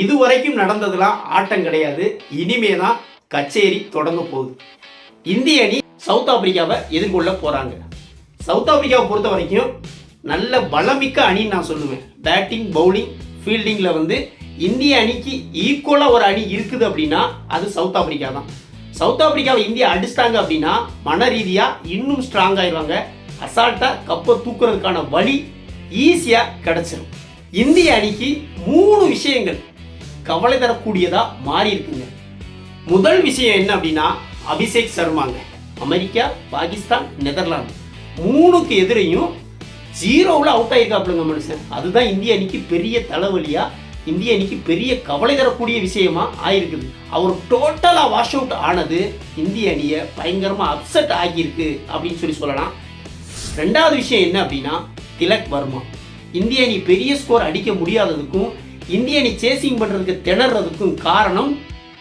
இதுவரைக்கும் நடந்ததெல்லாம் ஆட்டம் கிடையாது. இனிமே தான் கச்சேரி தொடங்க போகுது. இந்திய அணி சவுத் ஆப்பிரிக்காவை எதிர்கொள்ள போறாங்க. சவுத் ஆப்பிரிக்காவை பொறுத்த வரைக்கும் நல்ல பலமிக்க அணின்னு நான் சொல்லுவேன். பேட்டிங், பவுலிங், ஃபீல்டிங்கில் இந்திய அணிக்கு ஈக்குவலாக ஒரு அணி இருக்குது அப்படின்னா அது சவுத் ஆப்பிரிக்கா தான். சவுத் ஆப்பிரிக்காவை இந்தியா அடிச்சிட்டாங்க அப்படின்னா மன ரீதியாக இன்னும் ஸ்ட்ராங் ஆயிடுவாங்க. அசால்ட்டாக கப்பை தூக்குறதுக்கான வழி ஈஸியாக கிடச்சிடும். இந்திய அணிக்கு 3 விஷயங்கள் கவலை தரக்கூடியதா மாறி இருக்குங்க. முதல் விஷயம் என்ன அப்படின்னா அபிஷேக் சர்மாங்க. அமெரிக்கா, பாகிஸ்தான், நெதர்லாந்து 3க்கு எதிரையும் 0வில் அவுட் ஆகிருக்காப்புலங்க மனுஷன். அதுதான் இந்திய அணிக்கு பெரிய தலைவலியா, இந்திய அணிக்கு பெரிய கவலை தரக்கூடிய விஷயமா ஆயிருக்குது. அவர் டோட்டலாக வாஷ் அவுட் ஆனது இந்திய அணியை பயங்கரமாக அப்செட் ஆகியிருக்கு அப்படின்னு சொல்லலாம். ரெண்டாவது விஷயம் என்ன அப்படின்னா திலக் வர்மா. இந்திய அணி பெரிய ஸ்கோர் அடிக்க முடியாததுக்கும் இந்திய அணி சேசிங் பண்ணுறதுக்கு திணறதுக்கும் காரணம்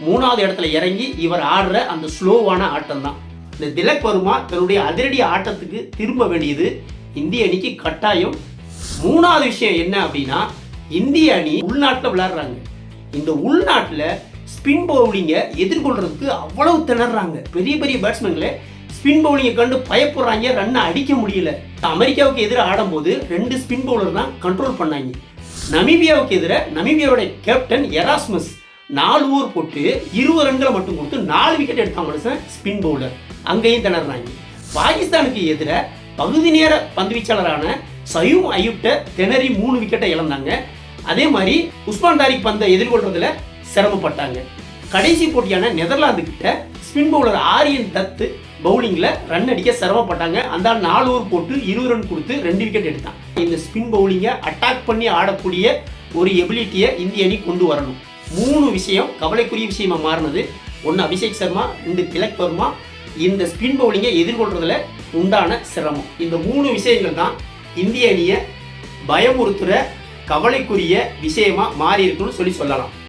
3வது இடத்துல இறங்கி இவர் ஆடுற அந்த ஸ்லோவான ஆட்டம் தான். இந்த திலக் வர்மா தன்னுடைய அதிரடி ஆட்டத்துக்கு திரும்ப வேண்டியது இந்திய அணிக்கு கட்டாயம். 3வது விஷயம் என்ன அப்படின்னா இந்திய அணி உள்நாட்டில் விளையாடுறாங்க. இந்த உள்நாட்டில் ஸ்பின் பவுலிங்கை எதிர்கொள்றதுக்கு அவ்வளவு திணறாங்க. பெரிய பெரிய பேட்ஸ்மேன்களை ஸ்பின் பவுலிங்கை கண்டு பயப்படுறாங்க, ரன்னை அடிக்க முடியல. அமெரிக்காவுக்கு எதிராக ஆடும்போது 2 ஸ்பின் பவுலர் தான் கண்ட்ரோல் பண்ணாங்க. நமீபியாவுக்கு எதிராக நமீபியாவோட கேப்டன் எராஸ்மஸ் 4 ஓவர் போட்டு 20 ரன்களை மட்டும் கொடுத்து 4 விக்கெட் எடுத்தாங்க மனுஷன் ஸ்பின் பவுலர். அங்கேயும் திணறாங்க. பாகிஸ்தானுக்கு எதிராக பகுதி நேர பந்துவீச்சாளரான சயூம் அயூப்ட திணறி 3 விக்கெட்டை இழந்தாங்க. அதே மாதிரி உஸ்மான் தாரிக் பந்தை எதிர்கொள்றதுல சிரமப்பட்டாங்க. கடைசி போட்டியான நெதர்லாந்து கிட்ட ஸ்பின் பவுலர் ஆரியன் தத்து பவுலிங்கில் ரன் அடிக்க சிரமப்பட்டாங்க. அந்த 4 ஓவர் போட்டு 20 ரன் கொடுத்து 2 விக்கெட் எடுத்தாங்க. இந்த ஸ்பின் பவுலிங்கை அட்டாக் பண்ணி ஆடக்கூடிய ஒரு எபிலிட்டியை இந்திய அணி கொண்டு வரணும். 3 விஷயம் கவலைக்குரிய விஷயமா மாறினது. 1 அபிஷேக் சர்மா, 2 திலக் வர்மா, இந்த ஸ்பின் பவுலிங்கை எதிர்கொள்றதுல உண்டான சிரமம். இந்த 3 விஷயங்கள் தான் இந்திய அணியை பயமுறுத்துகிற கவலைக்குரிய விஷயமா மாறி இருக்குன்னு சொல்லலாம்.